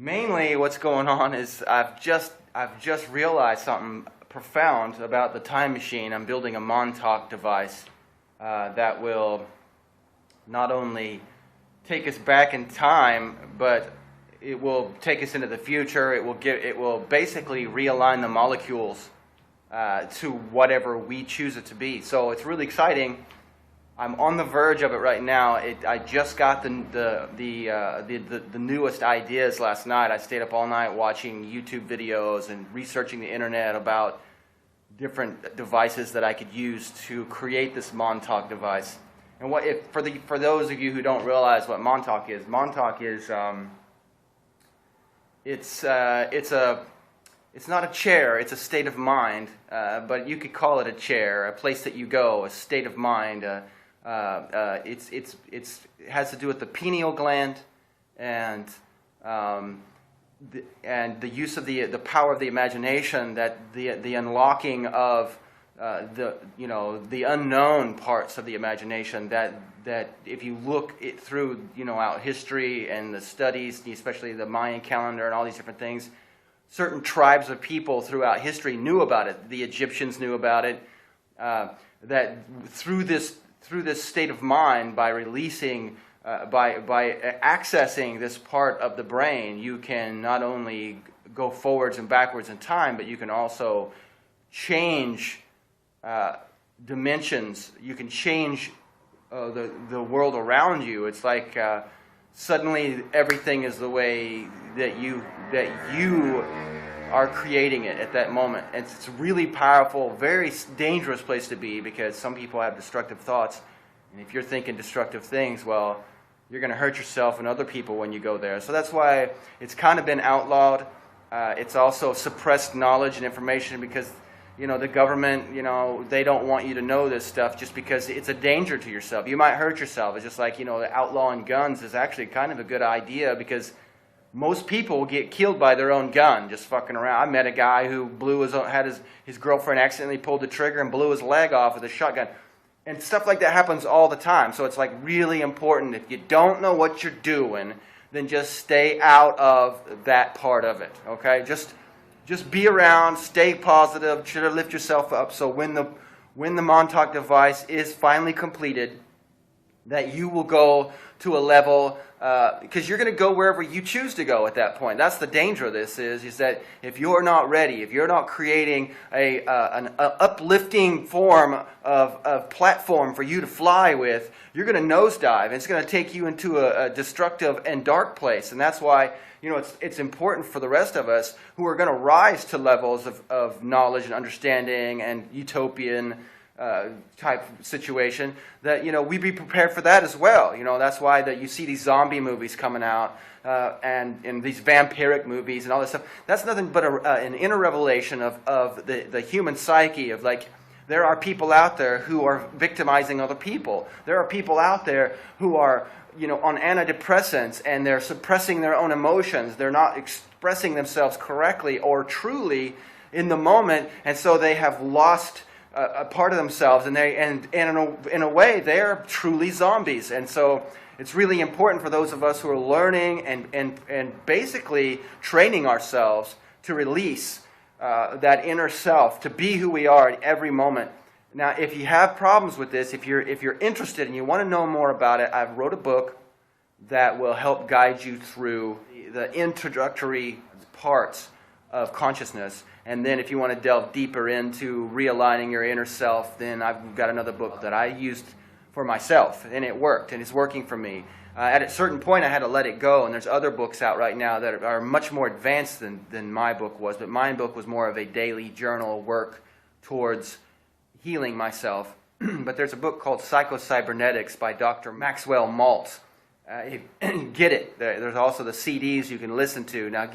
Mainly, what's going on is I've just realized something profound about the time machine. I'm building a Montauk device that will not only take us back in time, but it will take us into the future. It will basically realign the molecules to whatever we choose it to be. So it's really exciting. I'm on the verge of it right now. I just got the newest ideas last night. I stayed up all night watching YouTube videos and researching the internet about different devices that I could use to create this Montauk device. And for those of you who don't realize what Montauk is it's not a chair, it's a state of mind, but you could call it a chair, a place that you go, a state of mind. It has to do with the pineal gland and the use of the power of the imagination, that the unlocking of the unknown parts of the imagination, that if you look it through out history and the studies, especially the Mayan calendar and all these different things, certain tribes of people throughout history knew about it. The Egyptians knew about it. That through this state of mind, by releasing, by accessing this part of the brain, you can not only go forwards and backwards in time, but you can also change dimensions. You can change the world around you. It's like suddenly everything is the way that you are creating it at that moment. And it's a really powerful, very dangerous place to be, because some people have destructive thoughts. And if you're thinking destructive things, well, you're going to hurt yourself and other people when you go there. So that's why it's kind of been outlawed. It's also suppressed knowledge and information, because the government, they don't want you to know this stuff just because it's a danger to yourself. You might hurt yourself. It's just like, outlawing guns is actually kind of a good idea, because most people will get killed by their own gun just fucking around. I met a guy who had his girlfriend accidentally pulled the trigger and blew his leg off with a shotgun. And stuff like that happens all the time. So it's like really important. If you don't know what you're doing, then just stay out of that part of it. Okay? Just be around, stay positive, try to lift yourself up, so when the Montauk device is finally completed, that you will go to a level, because you're going to go wherever you choose to go at that point. That's the danger of this, is that if you're not ready, if you're not creating an uplifting form of platform for you to fly with, you're going to nosedive. It's going to take you into a destructive and dark place. And that's why it's important for the rest of us who are going to rise to levels of knowledge and understanding and utopian type situation, that we be prepared for that as well. That's why that you see these zombie movies coming out and these vampiric movies and all this stuff. That's nothing but an inner revelation of the human psyche, of like, there are people out there who are victimizing other people. There are people out there who are on antidepressants, and they're suppressing their own emotions. They're not expressing themselves correctly or truly in the moment, and so they have lost a part of themselves, and in a way they're truly zombies. And so it's really important for those of us who are learning and basically training ourselves to release that inner self, to be who we are at every moment. Now, if you have problems with this, if you're interested and you want to know more about it, I've wrote a book that will help guide you through the introductory parts of consciousness. And then if you want to delve deeper into realigning your inner self, then I've got another book that I used for myself, and it worked, and it's working for me. At a certain point, I had to let it go, and there's other books out right now that are much more advanced than my book was, but my book was more of a daily journal work towards healing myself. But there's a book called Psycho-Cybernetics by Dr. Maxwell Maltz. Get it. There's also the CDs you can listen to. Now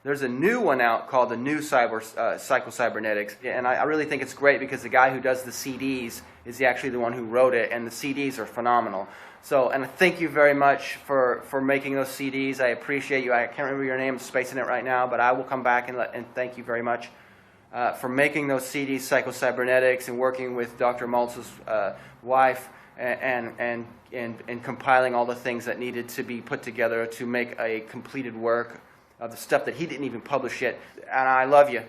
there's a new one out called the New Psycho-Cybernetics, and I really think it's great, because the guy who does the CDs is actually the one who wrote it, and the CDs are phenomenal. So, and thank you very much for making those CDs. I appreciate you. I can't remember your name, I'm spacing it right now, but I will come back and thank you very much for making those CDs, Psycho-Cybernetics, and working with Dr. Maltz's wife, and compiling all the things that needed to be put together to make a completed work the stuff that he didn't even publish yet. And I love you.